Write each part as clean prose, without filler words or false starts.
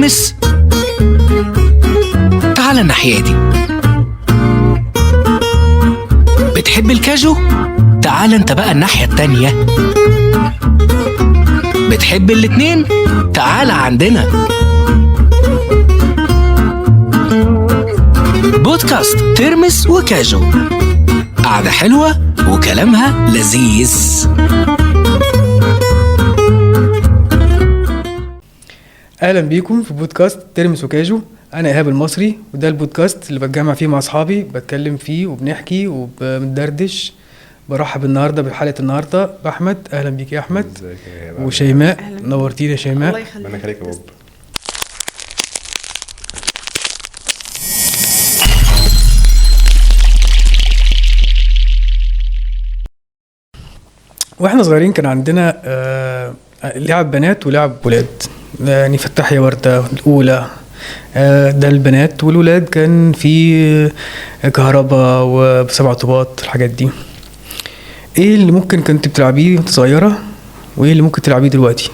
ترمس، تعال الناحية دي. بتحب الكاجو؟ تعال انت بقى الناحية التانية. بتحب الاتنين؟ تعال عندنا. بودكاست ترمس وكاجو، قعدة حلوة وكلامها لذيذ. اهلا بيكم في بودكاست ترمس وكاجو. انا ايهاب المصري، وده البودكاست اللي بتجمع فيه مع اصحابي، بتكلم فيه وبنحكي وبندردش. برحب النهارده بحلقه النهارده باحمد. اهلا بيك يا احمد. وشيماء، نورتينا يا شيماء. الله يخليك. انا خليك يا بوب. واحنا صغيرين كان عندنا لعب بنات ولعب ولاد، يعني فتح يا وردة الأولى. ده البنات، والولاد كان في كهرباء وبسبع طوبات، الحاجات دي. ايه اللي ممكن كنت بتلعبيه وانت صغيرة، وايه اللي ممكن تلعبيه دلوقتي؟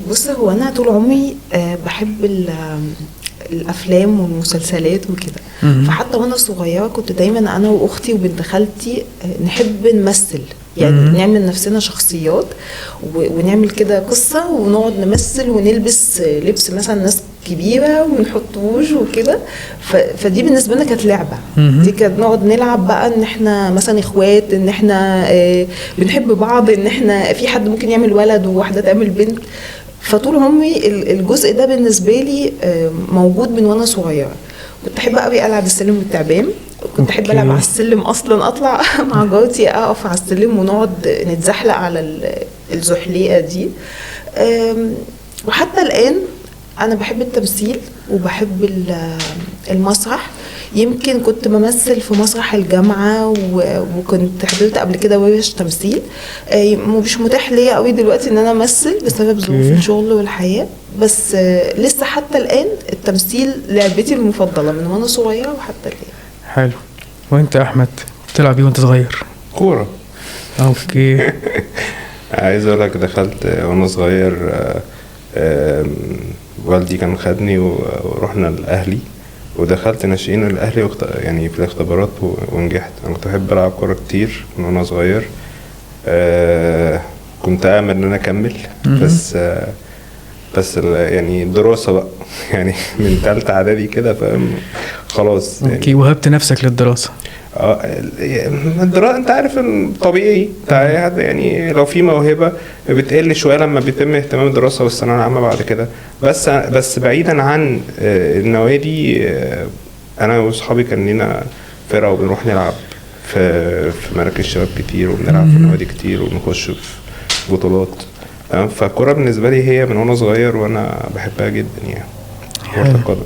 بص، هو انا طول عمري بحب الافلام والمسلسلات وكده. فحتى وانا صغيره كنت دايما انا واختي وبنت خالتي نحب نمثل، يعني نعمل نفسنا شخصيات ونعمل كده قصه ونقعد نمثل ونلبس لبس مثلا ناس كبيره ونحط وجه وكده. فدي بالنسبه لنا كانت لعبه. دي كانت نقعد نلعب بقى ان احنا مثلا اخوات، ان احنا بنحب بعض، ان احنا في حد ممكن يعمل ولد وواحده تعمل بنت. فطول عمري الجزء ده بالنسبه لي موجود من وانا صغيره. كنت احب قوي العب السلم والتعبان. كنت احب العب على السلم اصلا، اطلع مع جارتي اقف على السلم ونقعد نتزحلق على الزحليقه دي. وحتى الان انا بحب التمثيل وبحب المسرح. يمكن كنت بمثل في مسرح الجامعة وكنت حضرت قبل كده ورش تمثيل. مش متاح ليا قوي دلوقتي ان انا امثل بسبب ظروف الشغل والحياة، بس لسه حتى الان التمثيل لعبتي المفضلة من وانا صغيرة وحتى الان. حلو. وانت يا احمد بتلعب ايه وانت صغير؟ كورة. اوكي. عايز اقول لك دخلت وانا صغير، والدي كان خدني ورحنا الاهلي، ودخلت ناشئين الاهلي يعني في الاختبارات ونجحت. انا كنت بحب العب كوره كتير من وانا صغير. كنت امل ان انا اكمل، بس يعني الدراسه بقى يعني من ثالثه اعدادي كده، فاهم؟ خلاص يعني. اوكي، وهبت نفسك للدراسه. الدراسة انت عارف الطبيعي يعني لو في موهبة بتقل شوية لما بيتم اهتمام الدراسة والثانوية العامة بعد كده. بس بعيدا عن النوادي، انا واصحابي كان لنا فرقة وبنروح نلعب في مراكز شباب كتير، وبنلعب في نوادي كتير، وبنخش في بطولات. فالكرة بالنسبة لي هي من وانا صغير وانا بحبها جدا يعني، كرة القدم.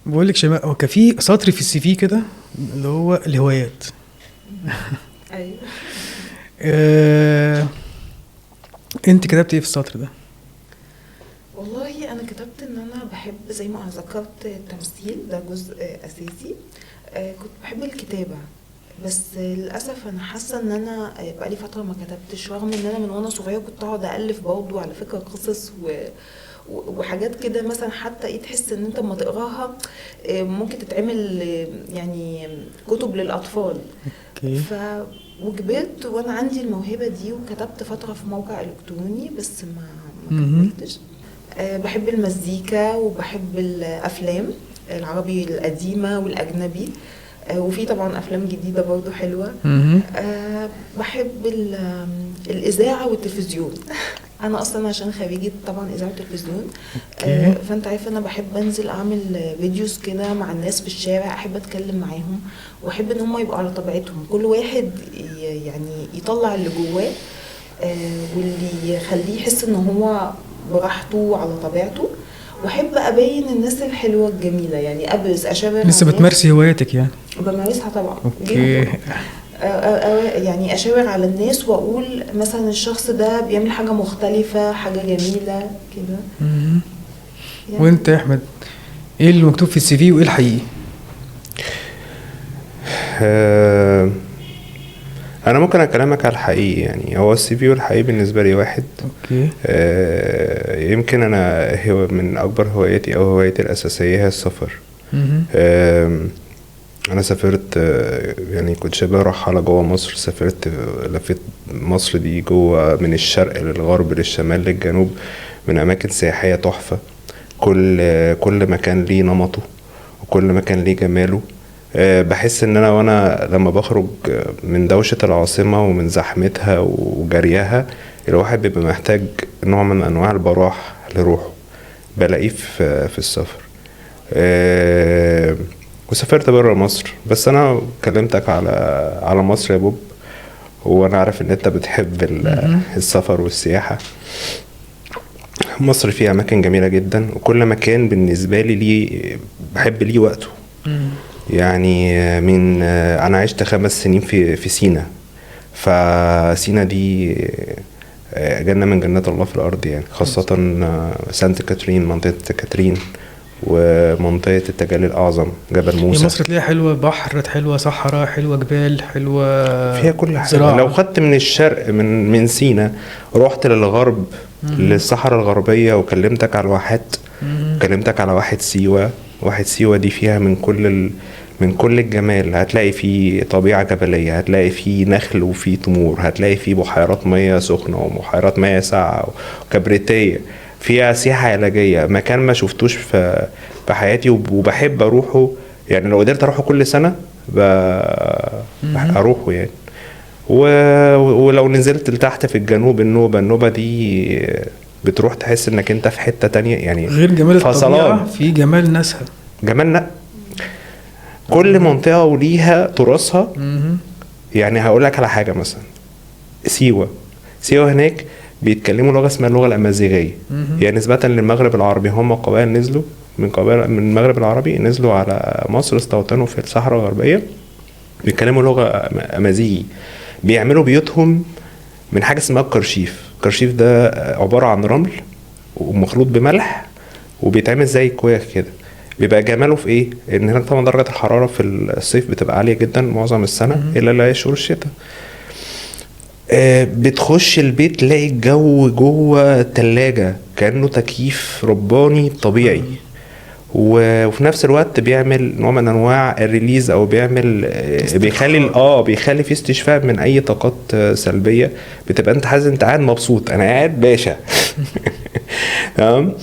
بقول لك شيماء، هو كان في سطر في السي في كده اللي هو الهوايات. ايوه. انت كتبت ايه في السطر ده؟ والله انا كتبت ان انا بحب، زي ما ذكرت، التمثيل ده جزء اساسي. كنت بحب الكتابه، بس للاسف انا حاسه ان انا بقالي فتره ما كتبتش، رغم ان انا من وانا صغيره كنت اقعد الف برضه على فكره قصص وحاجات كده، مثلا حتى ايه، تحس ان انت لما تقراها ممكن تتعمل يعني كتب للاطفال. اوكي. وكبرت وانا عندي الموهبه دي، وكتبت فتره في موقع الكتروني بس ما كملتش. بحب المزيكا وبحب الافلام العربي القديمه والاجنبي، وفي طبعا افلام جديده برضو حلوه. بحب الاذاعه والتلفزيون. انا اصلا عشان خريجه طبعا اذاعه وتلفزيون. فانت عارف انا بحب انزل اعمل فيديوز كده مع الناس في الشارع، احب اتكلم معاهم واحب ان هم يبقوا على طبيعتهم، كل واحد يعني يطلع اللي جواه، واللي يخليه يحس ان هو براحته على طبيعته. واحب ابين الناس الحلوه الجميله، يعني ابرز اشاور. لسه بتمارسي هواياتك يعني؟ بمارسها طبعا. اوكي. يعني اشاور على الناس واقول مثلا الشخص ده بيعمل حاجه مختلفه، حاجه جميله كده. يعني. وانت يا احمد ايه اللي مكتوب في السي في وايه الحقيقي؟ انا ممكن اكلمك على الحقيقي. يعني هو السي في والحقيقي بالنسبه لي واحد. اوكي. يمكن انا هو من اكبر هواياتي او هوايتي الاساسيه هي السفر. انا سافرت، يعني كنت شبه راح على جوه مصر. سافرت لفيت مصر دي جوه من الشرق للغرب للشمال للجنوب، من اماكن سياحيه تحفه. كل مكان ليه نمطه وكل مكان ليه جماله. بحس ان وانا لما بخرج من دوشة العاصمة ومن زحمتها وجريها، الواحد بيبقى محتاج نوع من انواع البراح لروحه، بلاقيه في السفر. وسافرت برا مصر، بس انا كلمتك على مصر يا بوب، وانا عارف ان انت بتحب السفر والسياحة. مصر فيها اماكن جميلة جدا، وكل مكان بالنسبة لي بحب ليه وقته. يعني انا عشت 5 سنين في سينا. فسينا دي جنة من جنات الله في الارض، يعني خاصة سانت كاترين، منطقة كاترين، ومنطقة التجلي الأعظم جبل موسى. مصر تلاقيها حلوة، بحر حلوة، صحراء حلوة، جبال حلوة، فيها كل حاجة. زراعة. لو خدت من الشرق من سينا رحت للغرب للصحراء الغربية وكلمتك على الواحات، كلمتك على واحد سيوة دي فيها من كل الجمال. هتلاقي فيه طبيعة جبلية، هتلاقي فيه نخل وفيه تمور، هتلاقي فيه بحيرات مياه سخنة وبحيرات مياه ساقعة وكبريتية، فيها سياحة علاجية. مكان ما شفتوش في حياتي وبحب اروحه. يعني لو قدرت اروحه كل سنة اروحه يعني. ولو نزلت لتحت في الجنوب، النوبة دي بتروح تحس انك انت في حتة تانية، يعني غير جمال الطبيعة في جمال ناسها. كل منطقة وليها تراثها. يعني هقول لك على حاجة، مثلا سيوة هناك بيتكلموا لغة اسمها اللغة الأمازيغية. يعني نسبة للمغرب العربي، هم قبائل نزلوا من المغرب العربي، نزلوا على مصر، استوطنوا في الصحراء الغربية، بيتكلموا لغة أمازيغي. بيعملوا بيوتهم من حاجة اسمها الكرشيف ده عبارة عن رمل ومخلوط بملح، وبيتعمل زي كواخ كده. بيبقى جماله في ايه؟ ان هناك طبعا درجة الحرارة في الصيف بتبقى عالية جدا معظم السنة، الا لا شهور الشتاء. بتخش البيت تلاقي الجو جوه التلاجة كأنه تكييف رباني طبيعي. وفي نفس الوقت بيعمل نوع من انواع الريليز، او بيخلي في استشفاء من اي طاقات سلبية. بتبقى انت حاسس انت قاعد مبسوط، انا قاعد باشا. تمام.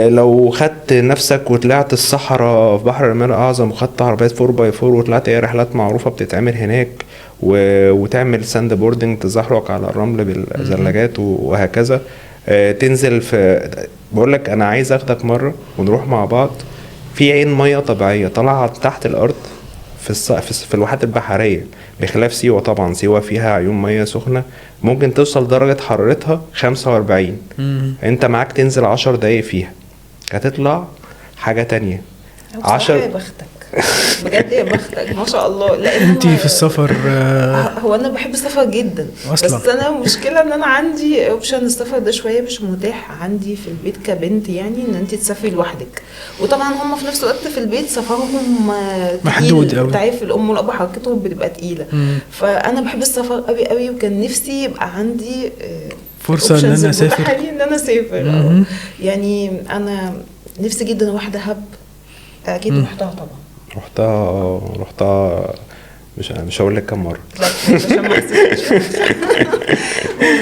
لو خدت نفسك وطلعت الصحراء في بحر الرمال الأعظم وخدت عربيات 4x4 وطلعت اي رحلات معروفة بتتعمل هناك، وتعمل ساند بوردنج، تزحرق على الرمل بالزلاجات وهكذا. تنزل بقولك انا عايز اخدك مرة ونروح مع بعض في عين مية طبيعية طالعة تحت الارض في الواحات البحرية، بخلاف سيوة. طبعا سيوة فيها عيون مية سخنة ممكن توصل درجة حرارتها 45. انت معاك تنزل 10 دقايق فيها، هتطلع حاجة تانية. 10 يا بختك بجد، يا بختك ما شاء الله. لا انتي في السفر هو انا بحب السفر جدا أصلاً. بس انا مشكله ان انا عندي اوبشن السفر ده شويه مش متاح عندي في البيت كبنت، يعني ان انت تسافري لوحدك. وطبعا هم في نفس الوقت في البيت سفرهم محدود قوي، تعرف الام والاب حركتهم بتبقى تقيله. فانا بحب السفر قوي قوي، وكان نفسي يبقى عندي فرصه ان انا اسافر، يعني انا نفسي جدا اروح دهب. اكيد رحتها طبعا. رحتها مش هقول لك كم مره.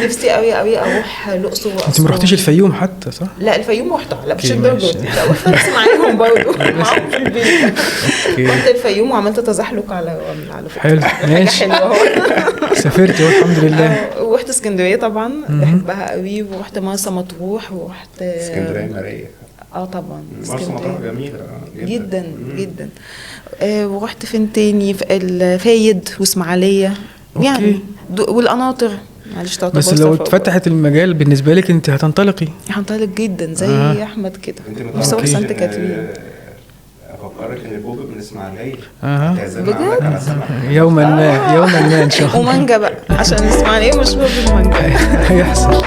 نفسي قوي قوي اروح الاقصر واسوان. انت ما رحتيش الفيوم حتى صح؟ لا الفيوم رحتها، لا مش الدرجه دي، لا رحت بس معاهم برضه معاهم في البيت. رحت الفيوم وعملت تزحلق على حلو ماشي. سافرت والحمد لله. ورحت اسكندريه طبعا بحبها قوي، ورحت مرسى مطروح، ورحت اسكندريه ماريه. طبعا مرسى مطروح جميله جدا جدا. ورحت فين تاني؟ في الفايد واسماعيلية يعني والقناطر. معلش بس لو اتفتحت المجال بالنسبه لك انت هتنطلق جدا زي احمد كده. نفسي اروح سانت كاترين. افكرك ان بوب من اسماعيليه. بجد يوما ما ان شاء الله. ومانجا بقى عشان اسماعيليه مشهور بالمانجا. هيحصل.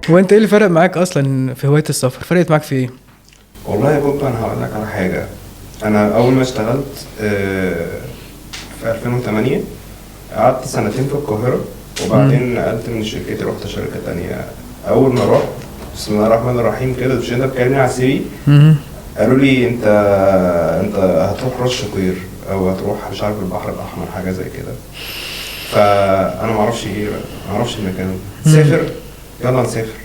هو انت ايه اللي فرق معاك اصلا في هوايه السفر؟ فرقت معاك في ايه؟ والله يا بوب انا هقول لك على حاجه. انا اول ما اشتغلت في 2008. قعدت سنتين في القاهره وبعدين نقلت من شركتي رحت شركه تانية. اول ما رحت بسم الله الرحمن الرحيم كده مش انت بتكلمني على السي في، قالوا لي انت هتروح راس شقير او هتروح مش عارف البحر الاحمر حاجه زي كده. فانا ما اعرفش ايه، ما اعرفش المكان. سافر، يلا نسافر.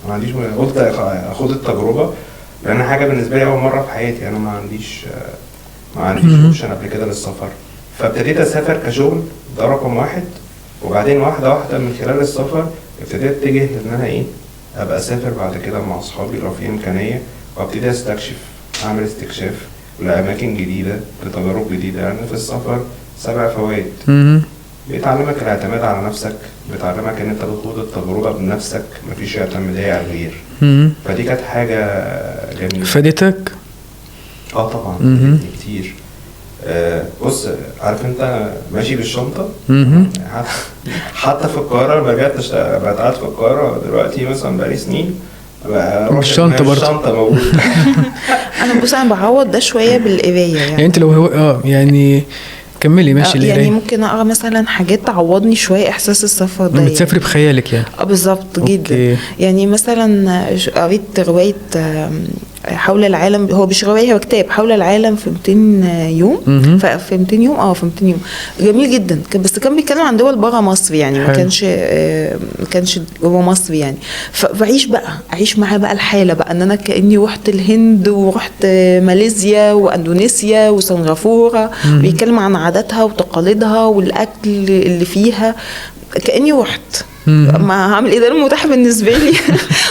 ما عنديش قلت اخد التجربه لان حاجه بالنسبه لي اول مره في حياتي. انا ما عنديش اوبشن قبل كده للسفر. فابتديت اسافر كشغل، ده رقم واحد. وبعدين واحده واحده من خلال السفر ابتديت اتجه ان انا ايه ابقى اسافر بعد كده مع اصحابي لو في امكانيه، وابتدي استكشف، اعمل استكشاف لاماكن جديده لتجارب جديده. يعني في السفر 7 فوائد. بيتعلمك الاعتماد على نفسك، بيتعلمك ان انت بتخوض التجربه بنفسك، مفيش اعتماديه على الغير. فدي كانت حاجه جميله. فادتك؟ طبعا فادتني كتير. بص عارف انت ماشي بالشنطه. حتى في القاهره لما رجعت بقيت قاعد في القاهره دلوقتي مثلا بقالي سنين الشنطه برضه الشنطه موجوده. انا بص انا بعوض ده شويه بالقرايه يعني انت لو هو يعني كملي ماشي يعني ممكن اقرا مثلا حاجات تعوضني شويه احساس السفر ده. بتسافري بخيالك يعني. بالظبط جدا. يعني مثلا قريت روايه حول العالم، هو مش روايه هو كتاب، حول العالم في 200 يوم. في 200 يوم في 200 يوم جميل جدا. بس كان بيتكلم عن دول بره مصر يعني، ما كانش جوه مصر يعني. اعيش معاه بقى الحاله بقى ان انا كاني رحت الهند ورحت ماليزيا واندونيسيا وسنغافوره. بيتكلم عن عاداتها وتقاليدها والاكل اللي فيها كاني رحت. ما هعمل ايه، ده المتاح بالنسبه لي.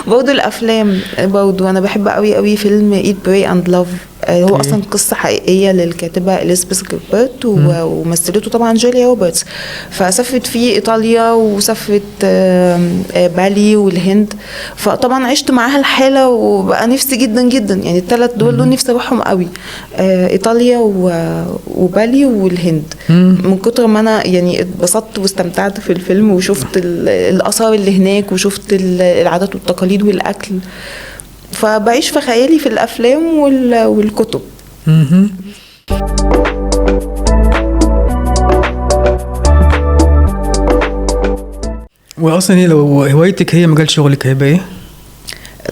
برضه الافلام برضه انا بحب قوي فيلم Eat Pray and Love. هو اصلا قصه حقيقيه للكاتبه إليزابيث جيلبرت ومثلته طبعا جوليا روبرتس. فسافرت في ايطاليا وسافرت بالي والهند. فطبعا عشت معاها الحاله وبقى نفسي جدا جدا يعني الثلاث دول نفسي اروحهم قوي، ايطاليا وبالي والهند. من كتر ما انا يعني اتبسطت واستمتعت في الفيلم وشفت الاثار اللي هناك وشفت العادات والتقاليد والاكل. فبعيش في خيالي في الافلام والكتب. واصلا لو هوايتك هي مجال شغلك هيبقى ايه؟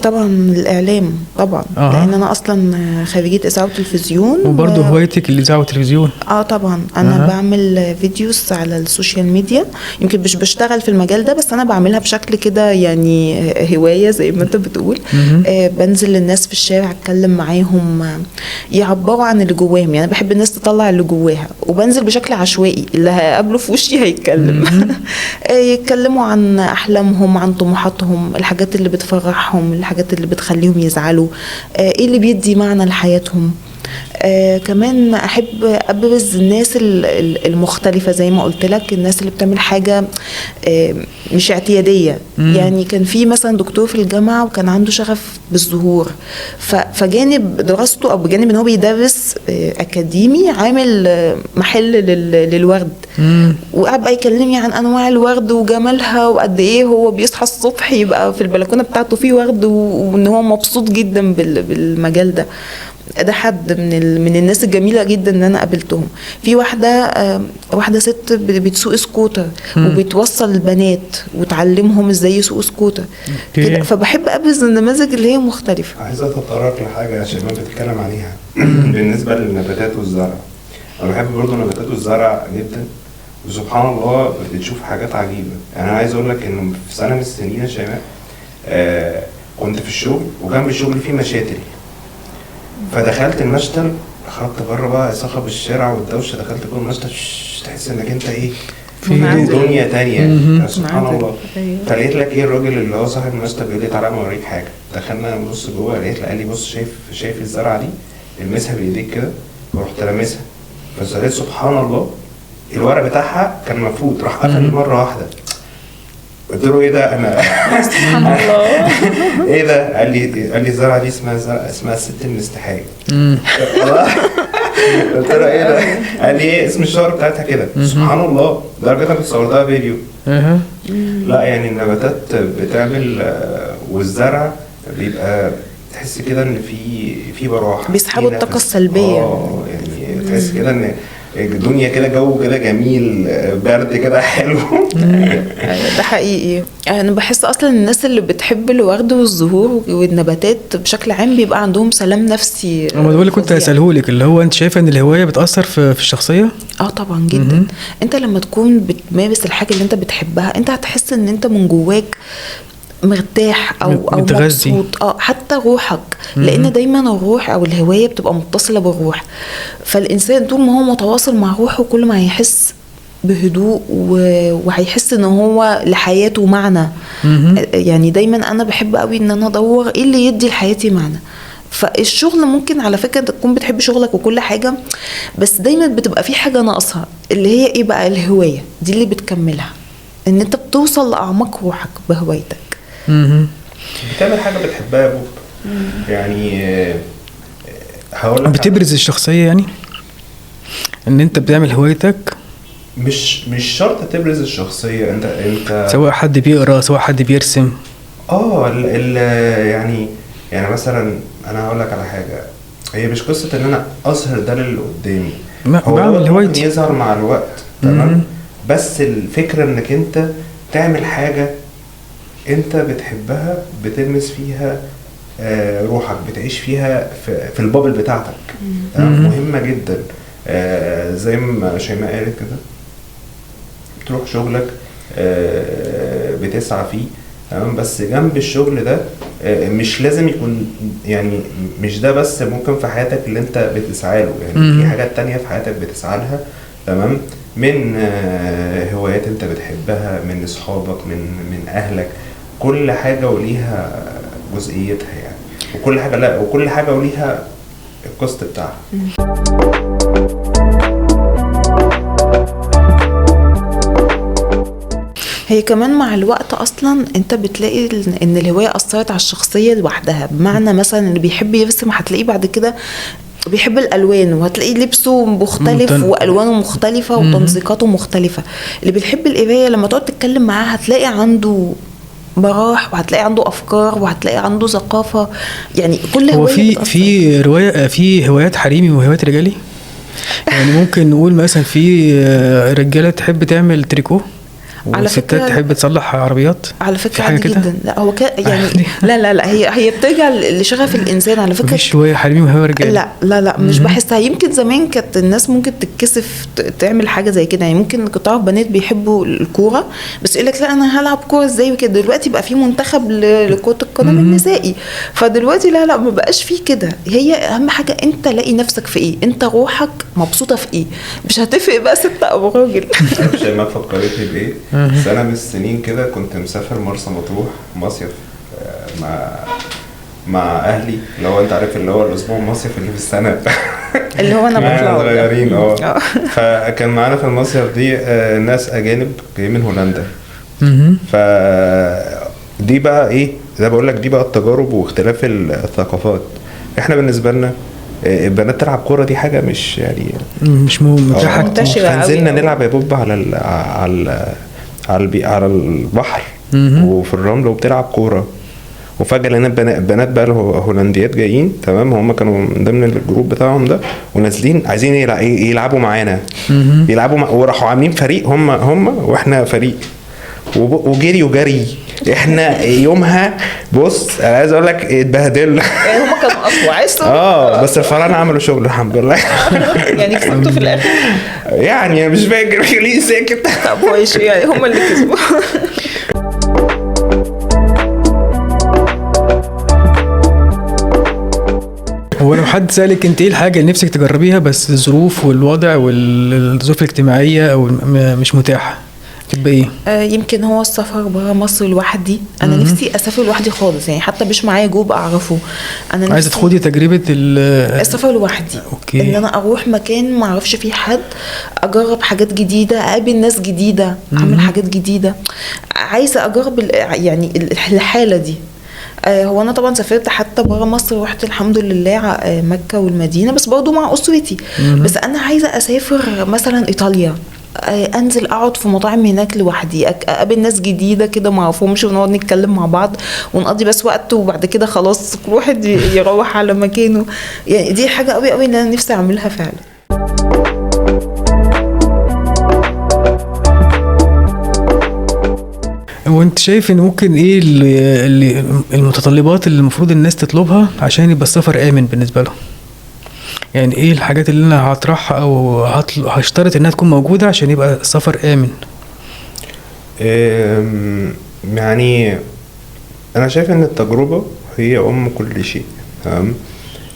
طبعا الاعلام طبعا. لان انا اصلا خريجه اذاعه وتلفزيون. وبرضه هوايتك الاذاعه والتلفزيون؟ طبعا انا بعمل فيديوز على السوشيال ميديا. يمكن مش بشتغل في المجال ده بس انا بعملها بشكل كده يعني هوايه زي ما انت بتقول. بنزل للناس في الشارع اتكلم معاهم يعبروا عن اللي جواهم. يعني بحب الناس تطلع اللي جواها وبنزل بشكل عشوائي، اللي هقابله في وشي هيتكلم. يتكلموا عن احلامهم، عن طموحاتهم، الحاجات اللي بتفرحهم، الحاجات اللي بتخليهم يزعلوا، ايه اللي بيدي معنى لحياتهم. كمان احب ابرز الناس المختلفه زي ما قلت لك، الناس اللي بتعمل حاجه مش اعتياديه. يعني كان في مثلا دكتور في الجامعه وكان عنده شغف بالزهور، فجانب دراسته او بجانب ان هو بيدرس اكاديمي عامل محل للورد. وقعد بقى يكلمني عن انواع الورد وجمالها وقد ايه هو بيصحى الصبح يبقى في البلكونه بتاعته فيه ورد وان هو مبسوط جدا بالمجال ده. حد من الناس الجميله جدا ان انا قابلتهم. في واحده ست بتسوق سكوتر وبتوصل البنات وتعلمهم ازاي يسوقوا سكوتر كده. فبحب ابرز النماذج اللي هي مختلفه. عايز اتطرق لحاجه شباب بتتكلم عليها بالنسبه للنباتات والزرع. انا بحب برضه النباتات والزرع جدا، وسبحان الله بتشوف حاجات عجيبه. يعني انا عايز اقول لك ان في سنه من السنين يا شباب كنت في الشغل وجنب الشغل فيه مشاتل. فدخلت المشتل، خرجت بره بقى صخب الشارع والدوشه، دخلت جوه المشتل تحس انك انت ايه في دنيا تانية. سبحان الله. فلقيت لك ايه الراجل اللي هو صاحب المشتل بيقول لي تعالى اوريك حاجه. دخلنا نبص جوه، قال لي بص شايف الزرعه دي، المسها بايديك كده. ورحت لامسها فسالت سبحان الله الورق بتاعها كان مفروض، راح قفل مره واحده. قلت له ايه ده؟ انا سبحان الله. ايه ده؟ قال لي الزرعه دي اسمها الست المستحاجه. قلت له ايه ده؟ قال لي ايه اسم الشهر بتاعتها كده. سبحان الله، لدرجه انا كنت صورتها فيديو. لا يعني النباتات بتعمل والزرع بيبقى تحس كده ان في براح، بيسحبوا الطاقه السلبيه. يعني تحس كده ان الدنيا كده جو كده جميل، برد كده حلو. ده حقيقي. انا بحس اصلا الناس اللي بتحب الورد والزهور والنباتات بشكل عام بيبقى عندهم سلام نفسي. ده اللي كنت هسألهولك، اللي هو انت شايفه ان الهوايه بتأثر في الشخصيه؟ طبعا جدا. انت لما تكون بتمارس الحاجه اللي انت بتحبها انت هتحس ان انت من جواك مرتاح او مبسوط، حتى روحك، لان دايما الروح او الهوايه بتبقى متصله بالروح. فالانسان طول ما هو متواصل مع روحه كل ما هيحس بهدوء وهيحس ان هو لحياته معنى. يعني دايما انا بحب قوي ان انا ادور ايه اللي يدي لحياتي معنى. فالشغل ممكن على فكره تكون بتحب شغلك وكل حاجه، بس دايما بتبقى في حاجه ناقصها اللي هي ايه بقى؟ الهوايه دي اللي بتكملها، ان انت بتوصل لاعماق روحك بهوايتك. بتعمل حاجه بتحبها يا بوب. يعني هقول لك بتبرز الشخصيه، يعني ان انت بتعمل هوايتك مش شرط تبرز الشخصيه. انت سواء حد بيقرا سواء حد بيرسم. يعني مثلا انا هقول لك على حاجه، هي مش قصه ان انا اظهر ده اللي قدامي، هو بعمل هوايتي يظهر مع الوقت، تمام. بس الفكره انك انت تعمل حاجه انت بتحبها، بتلمس فيها روحك، بتعيش فيها في البابل بتاعتك، مهمه جدا. زي ما شيماء قالت كده، تروح شغلك بتسعى فيه، تمام، بس جنب الشغل ده مش لازم يكون، يعني مش ده بس ممكن في حياتك اللي انت بتسعى له، يعني في حاجات تانية في حياتك بتسعى لها، تمام، من هوايات انت بتحبها، من اصحابك، من اهلك. كل حاجة وليها جزئيتها يعني، وكل حاجة وليها الكوست بتاعها. هي كمان مع الوقت اصلا انت بتلاقي ان الهوايه اثرت على الشخصيه لوحدها. بمعنى مثلا اللي بيحب يرسم هتلاقيه بعد كده بيحب الالوان، وهتلاقيه لبسه مختلف والوانه مختلفه وتنسيقاته مختلفه. اللي بيحب القرايه لما تقعد تتكلم معاه هتلاقي عنده براح، وهتلاقي عنده افكار، وهتلاقي عنده ثقافه. يعني كل هوايه في روايه، في هوايات حريمي وهوايات رجالي. يعني ممكن نقول مثلا في رجاله تحب تعمل تريكو، على فكرة تحب تصلح عربيات. على فكرة عادي جدا. لا هو يعني لا هي بترجع لشغف الانسان على فكرة. مفيش هواية حريمي وهواية رجالي. لا مش بحسها. يمكن زمان كانت الناس ممكن تتكسف تعمل حاجة زي كده. يعني ممكن كنت اعرف بنات بيحبوا الكورة بس يقول لك لا انا هلعب كورة ازاي وكده. دلوقتي بقى في منتخب لكرة القدم النسائي، فدلوقتي لا ما بقاش فيه كده. هي اهم حاجة انت لاقي نفسك في ايه، انت روحك مبسوطة في ايه. مش هتفرق بقى ست او راجل. مش ما فكرتني بايه؟ سنة من السنين كده كنت مسافر مرسى مطروح مصيف مع اهلي، اللي هو انت عارف اللي هو الاسبوع المصيف اللي في السنة اللي هو انا بطلع صغيرين. فكان معانا في المصيف دي ناس اجانب جايين من هولندا. فدي بقى ايه زي بقول لك، دي بقى التجارب واختلاف الثقافات. احنا بالنسبة لنا البنات تلعب كوره دي حاجه مش يعني مش منتشره. فنزلنا نلعب يا بوب على البحر وفي الرمل وبتلعب كوره، وفجاه لقينا بنات بقى هولنديات جايين، تمام، هم كانوا من ضمن الجروب بتاعهم ده ونازلين عايزين يلعبوا معانا، وراحوا عاملين فريق هم واحنا فريق، وجري احنا يومها. بص انا عايز اقول لك اتبهدلنا. يعني هم كانوا اقوى عايزوا بس الفراعنه عملوا شغل الحمد لله. يعني كسبتوا في الاخر. يعني مش فاكر ليه ساكت. طب كويس، يعني هم اللي كسبوا. هو لو حد سألك انت ايه الحاجة اللي نفسك تجربيها بس الظروف والوضع والظروف الاجتماعية او مش متاحة، تبقى ايه؟ يمكن هو السفر برا مصر لوحدي. انا نفسي اسافر لوحدي خالص، يعني حتى مش معايا جوب اعرفه. انا عايزه تاخدي تجربه السفر لوحدي. أوكي. ان انا اروح مكان ما اعرفش فيه حد، اجرب حاجات جديده، اقابل ناس جديده، اعمل حاجات جديده. عايزه اجرب يعني الحاله دي. هو انا طبعا سافرت حتى برا مصر، رحت الحمد لله مكه والمدينه، بس برضو مع اسرتي. بس انا عايزه اسافر مثلا ايطاليا، انزل اقعد في مطاعم هناك لوحدي، اقابل ناس جديده كده ما اعرفهمش، ونقعد نتكلم مع بعض ونقضي بس وقت، وبعد كده خلاص كل واحد يروح على مكانه. يعني دي حاجه قوي قوي ان انا نفسي اعملها فعلا. وانت شايف ان ممكن ايه اللي المتطلبات اللي المفروض الناس تطلبها عشان يبقى السفر امن بالنسبه لهم؟ يعني ايه الحاجات اللي انا هطرحها او هشترط انها تكون موجوده عشان يبقى السفر امن؟ يعني انا شايف ان التجربه هي كل شيء. تمام.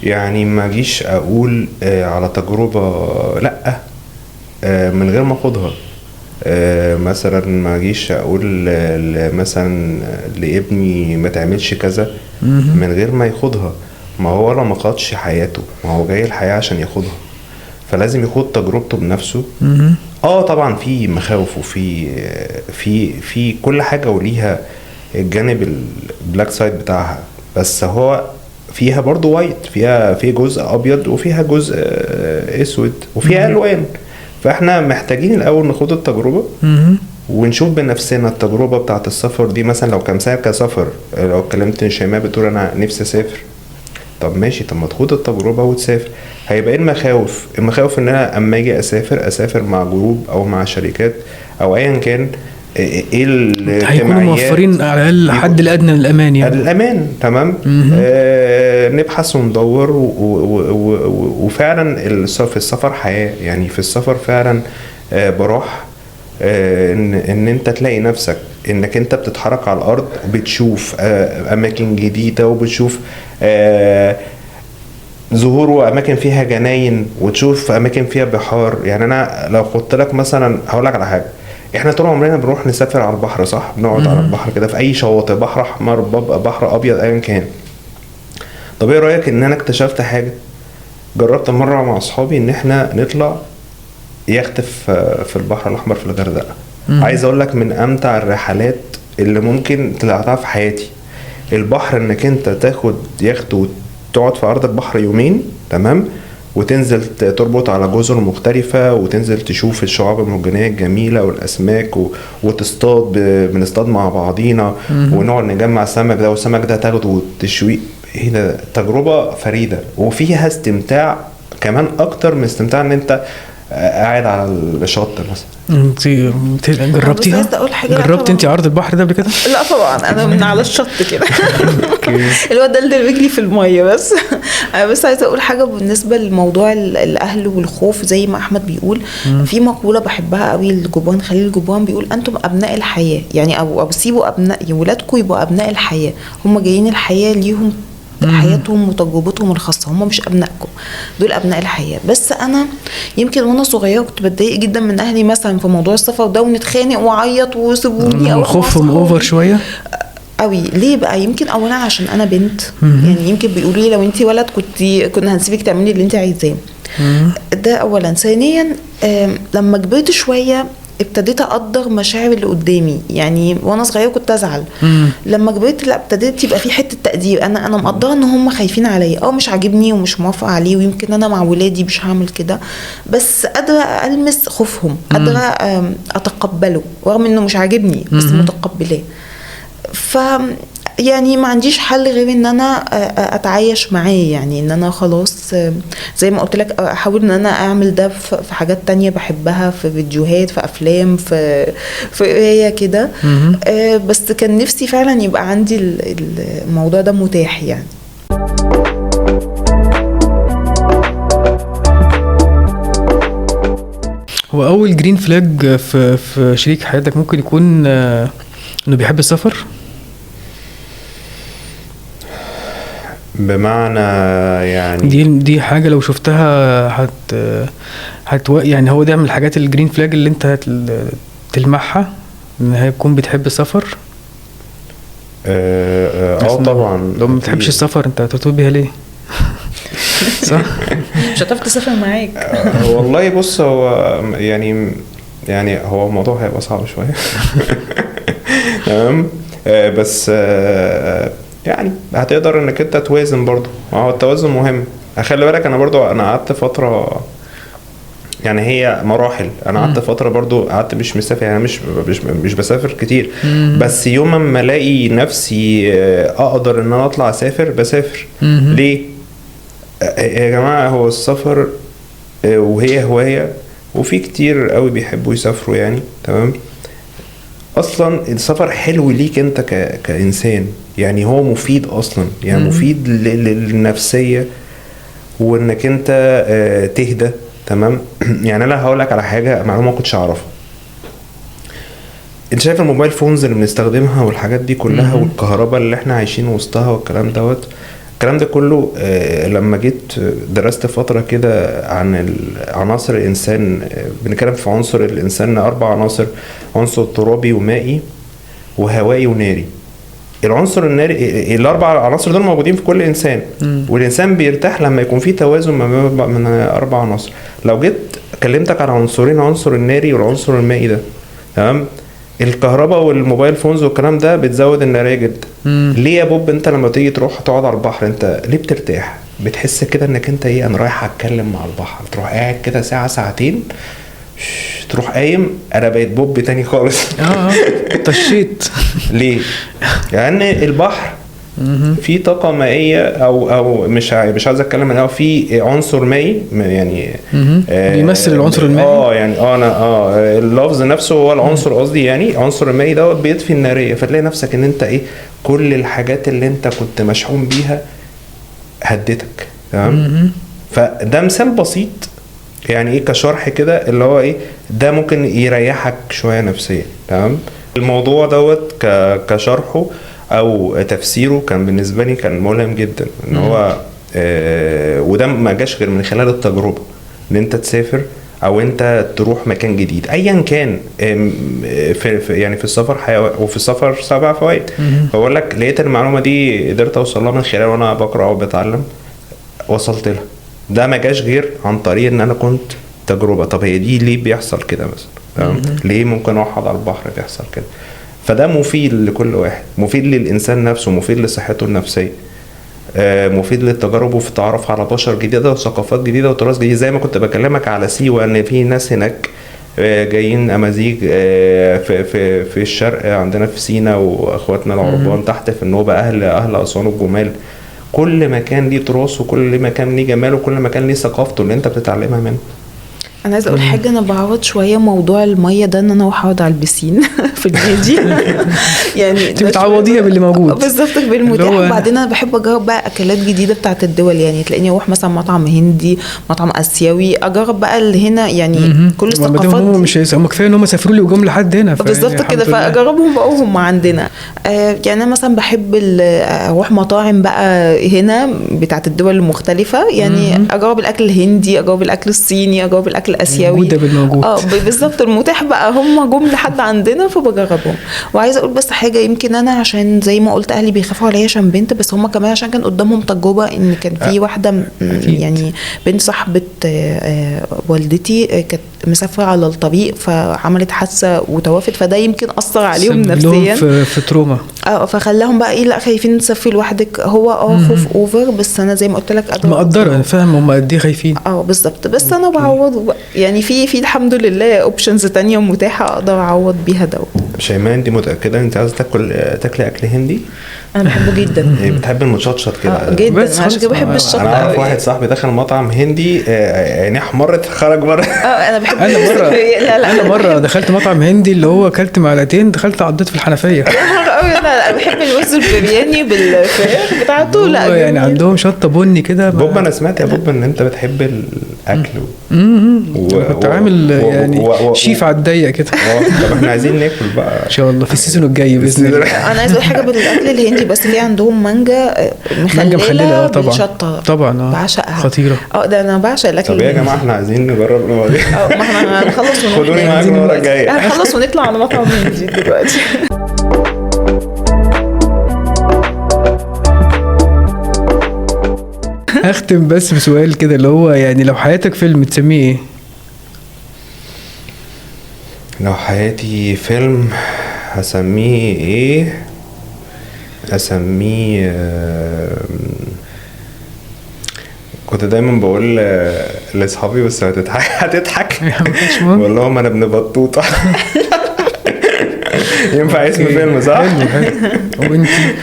يعني ما اجيش اقول على تجربه لا من غير ما اخدها. مثلا ما اجيش اقول مثلا لابني ما تعملش كذا من غير ما ياخدها. ما هو لو ما خدش حياته، ما هو جاي الحياه عشان ياخدها، فلازم يخوض تجربته بنفسه. طبعا في مخاوف وفي في كل حاجه وليها الجانب البلاك سايد بتاعها، بس هو فيها برضو وايت، فيها في جزء ابيض وفيها جزء اسود وفيها الوان. فاحنا محتاجين الاول نخوض التجربه ونشوف بنفسنا التجربه بتاعه السفر دي. مثلا لو كمثال كسفر، لو اتكلمت شيماء بتقول انا نفسي اسافر، طب ماشي، طب ما تخوض التجربه وتسافر. هيبقى ايه المخاوف؟ المخاوف ان انا اما اجي اسافر مع جروب او مع شركات او ايا كان، ايه هيكونوا موفرين على الاقل الحد الادنى من الامان، يعني الامان. تمام. نبحث وندور وفعلا في السفر حياه، يعني في السفر فعلا براح ان انت تلاقي نفسك انك انت بتتحرك على الارض، بتشوف اماكن جديده وبتشوف ظهور واماكن فيها جناين وتشوف اماكن فيها بحار. يعني انا لو قلت لك مثلا، هقول لك على حاجه، احنا طول عمرنا بنروح نسافر على البحر، صح؟ بنقعد على البحر كده في اي شواطئ، بحر احمر بحر ابيض ايا كان. طب ايه رايك ان انا اكتشفت حاجه؟ جربت مره مع اصحابي ان احنا نطلع يخت في البحر الاحمر في الغردقه. عايز اقول لك من امتع الرحلات اللي ممكن طلعتها في حياتي. البحر انك انت تاخد يخت وتقعد في ارض البحر يومين، تمام، وتنزل تربط على جزر مختلفة وتنزل تشوف الشعاب المرجانية الجميلة والأسماك وتصطاد، بنصطاد مع بعضينا ونقعد نجمع سمك ده والسمك ده تاخده وتشويه. هنا تجربة فريدة وفيها استمتاع كمان أكتر من استمتاع إن أنت قاعد على الشط مثلا. انت جربتيها؟ جربت انت عرض البحر ده قبل كده؟ لا طبعا، انا من على الشط كده الواد ده رجلي في الميه بس. انا بس عايزه اقول حاجه بالنسبه لموضوع الاهل والخوف. زي ما احمد بيقول، في مقوله بحبها قوي لجبران خليل جبران، بيقول انتم ابناء الحياه، يعني او سيبوا ابناء ولادكم يبقوا ابناء الحياه. هم جايين الحياه ليهم حياتهم وتجربتهم الخاصه، هم مش ابنائكم، دول ابناء الحياه. بس انا يمكن وانا صغيره كنت بتضايق جدا من اهلي مثلا في موضوع السفر ده، ونتخانق واعيط وسيبوني او خوفهم اوفر شويه قوي. ليه بقى؟ يمكن اولا عشان انا بنت، يعني يمكن بيقولوا لي لو انت ولد كنا هنسيبك تعملي اللي انت عايزاه. ده اولا. ثانيا لما كبرت شويه ابتديت اقدر مشاعر اللي قدامي. يعني وانا صغيره كنت ازعل، لما كبرت لا ابتديت يبقى في حته تقدير. انا مقدره ان هم خايفين عليا، مش عاجبني ومش موافقه عليه، ويمكن انا مع ولادي مش هعمل كده، بس قادره المس خوفهم، قادره اتقبله رغم انه مش عاجبني، بس متقبلاه. ف يعني ما عنديش حل غير ان انا اتعايش معاه. يعني ان انا خلاص زي ما قلت لك احاول ان انا اعمل ده في حاجات تانية بحبها، في فيديوهات، في افلام، في قرايه كده. بس كان نفسي فعلا يبقى عندي الموضوع ده متاح يعني. هو اول جرين فلاج في شريك حياتك ممكن يكون انه بيحب السفر؟ بمعنى يعني دي حاجه لو شفتها يعني هو ده من الحاجات الجرين فلاج اللي انت تلمحها ان هي تكون بتحب السفر. طبعا. لو ما بتحبش السفر انت هتطول بيها ليه؟ صح، مش هتعرف تسافر معاك. والله بص، هو يعني هو الموضوع هيبقى صعب شويه. تمام. بس يعني هتقدر انك انت توازن برضو. هو التوازن مهم. خلي بالك انا برضو قعدت فتره، يعني هي مراحل. انا قعدت فتره برضو قعدت مش مسافر، يعني مش بسافر كتير. بس يوم ما الاقي نفسي اقدر ان انا اطلع اسافر بسافر. ليه يا جماعه؟ هو السفر وهي هوايه، وفي كتير قوي بيحبوا يسافروا يعني. تمام. اصلا السفر حلو ليك انت كانسان، يعني هو مفيد اصلا، يعني مفيد للنفسيه وانك انت تهدى. تمام. يعني انا هقول لك على حاجه معلومه ما كنتش اعرفها. انت شايف الموبايل فونز اللي بنستخدمها والحاجات دي كلها والكهرباء اللي احنا عايشين وسطها والكلام دوت، الكلام ده كله لما جيت درست فترة كده عن عناصر الإنسان، بنتكلم في عنصر الإنسان 4 عناصر: عنصر ترابي ومائي وهوائي وناري. العنصر الناري، ال4 عناصر دول موجودين في كل إنسان، والإنسان بيرتاح لما يكون فيه توازن من 4 عناصر. لو جيت كلمتك على عنصرين، عنصر الناري والعنصر المائي ده، تمام، الكهرباء والموبايل فونز والكلام ده بتزود النارية جدا. ليه يا بوب؟ انت لما تيجي تروح تقعد على البحر انت ليه بترتاح؟ بتحس كده انك انت ايه، انا رايح اتكلم مع البحر. تروح قاعد كده ساعة ساعتين، تروح قايم، انا بقيت بوب تاني خالص. طشيت. ليه؟ يعني البحر في طاقة مائية او مش عايز اتكلم ان هو في عنصر مائي، يعني بيمثل العنصر المائي. يعني انا اللفظ نفسه هو العنصر، قصدي يعني عنصر المائي دوت بيطفي النارية، فتلاقي نفسك ان انت ايه، كل الحاجات اللي انت كنت مشحون بيها هدتك. تمام. فده مثال بسيط يعني ايه كشرح كده، اللي هو ايه ده ممكن يريحك شوية نفسيا. تمام. الموضوع دوت كشرحه او تفسيره كان بالنسبه لي كان ملهم جدا، ان هو وده ما جاش غير من خلال التجربه، ان انت تسافر او انت تروح مكان جديد ايا كان. في يعني في السفر وفي السفر 7 فوائد. بقول لك لقيت المعلومه دي قدرت اوصل لها من خلال وانا بقرا او بتعلم، وصلت لها. ده ما جاش غير عن طريق ان انا كنت تجربه. طب هي دي ليه بيحصل كده مثلا؟ ليه ممكن اقعد على البحر بيحصل كده؟ فده مفيد لكل واحد، مفيد للإنسان نفسه، مفيد لصحته النفسية، مفيد للتجارب وفي التعرف على بشر جديدة وثقافات جديدة وتراث جديد. زي ما كنت بكلمك على سيوة، ان في ناس هناك جايين امازيغ في الشرق عندنا في سينا، واخواتنا العربان تحت في النوبة، اهل اسوان والجمال. كل مكان ليه تراث، وكل مكان ليه جمال، وكل مكان ليه ثقافته اللي انت بتتعلمها منه. انا عايزه اقول حاجه، انا بعوض شويه موضوع الميه ده ان انا اروح اقعد على البسين في النادي. يعني انت بتعوضيها باللي موجود بالظبط، بالمتاح. وبعدين انا بحب اجرب بقى اكلات جديده بتاعت الدول، يعني تلاقيني اروح مثلا مطعم هندي، مطعم اسيوي، اجرب بقى اللي هنا يعني كل الثقافات. هم مش هم كفايه ان هم سافروا لي وجم لحد هنا بالظبط كده، فاجربهم بقى وهم عندنا. يعني انا مثلا بحب اروح مطاعم بقى هنا بتاعت الدول المختلفه، يعني اجرب الاكل الهندي، اجرب الاكل الصيني، اجرب الاكل الاسيوي موجوده بالموجود. بالظبط، المتاح بقى هم جم لحد عندنا فبجربهم. وعايزه اقول بس حاجه، يمكن انا عشان زي ما قلت اهلي بيخافوا عليا عشان بنت، بس هم كمان عشان كان قدامهم تجربه ان كان في واحده يعني بنت صاحبه والدتي كانت مسافره على الطريق فعملت حادثه وتوفت، فده يمكن اثر عليهم نفسيا في تروما. فخلاهم بقى ايه، لا خايفين تسافري لوحدك. هو خوف اوفر، بس انا زي ما قلت لك مقدره، فاهم هم قد ايه خايفين. بالظبط. بس انا بعوض يعني في الحمد لله اوبشنز تانية متاحه اقدر اعوض بيها دوت. شيماء، انت متاكده انت عايزه تاكلي اكل هندي؟ انا بحبه جدا. بتحب المشطشط كده؟ جدا، عشان كده بحب الشطه. انا اعرف واحد صاحبي دخل مطعم هندي يعني احمرت خرج بره. انا بحب. انا مره دخلت مطعم هندي اللي هو اكلت معلقتين، دخلت عضيت في الحنفيه. لا بحب الرز البرياني بالفراخ بتاعته. لا يعني عندهم شطه بني كده. بوب، انا سمعت يا بوب ان انت بتحب الاكل. كنت عامل يعني شيف على الضيق كده. طب احنا عايزين ناكل بقى ان شاء الله في السيزون الجاي باذن الله. انا عايز اقول حاجه بالاكل الهندي، بس في عندهم مانجا مخلله بالشطه طبعا. بعشقها، خطيره. ده انا بعشق الاكل. طب يا جماعه احنا عايزين نجرب الموضوع. ما احنا هنخلص ونروح. خدوني معاكم المره الجايه. هنخلص ونطلع على مطعم هندي دلوقتي. هختم بس بسؤال كده، اللي هو يعني لو حياتك فيلم تسميه ايه؟ لو حياتي فيلم هسميه ايه؟ اسميه كنت دايما بقول لاصحابي بس هتضحك بقول لهم انا ابن بطوطه. ينفع اسم فيلم صح؟ وانتي؟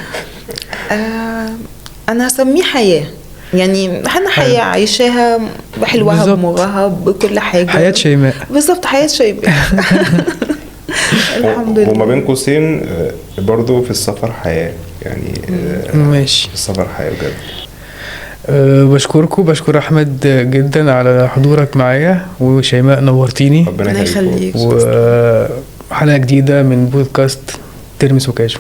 انا هسميه حياه، يعني احنا حياه عايشاها بحلوها بمرها بكل حاجه. حياه شيماء. بالظبط، حياه شيماء. الحمد لله. وما بين قوسين برضو في السفر حياة يعني. ماشي. السفر حياة بجد. بشكر احمد جدا على حضورك معايا، وشيماء نورتيني. ربنا يخليك. وحلقة جديدة من بودكاست ترمس وكاجو.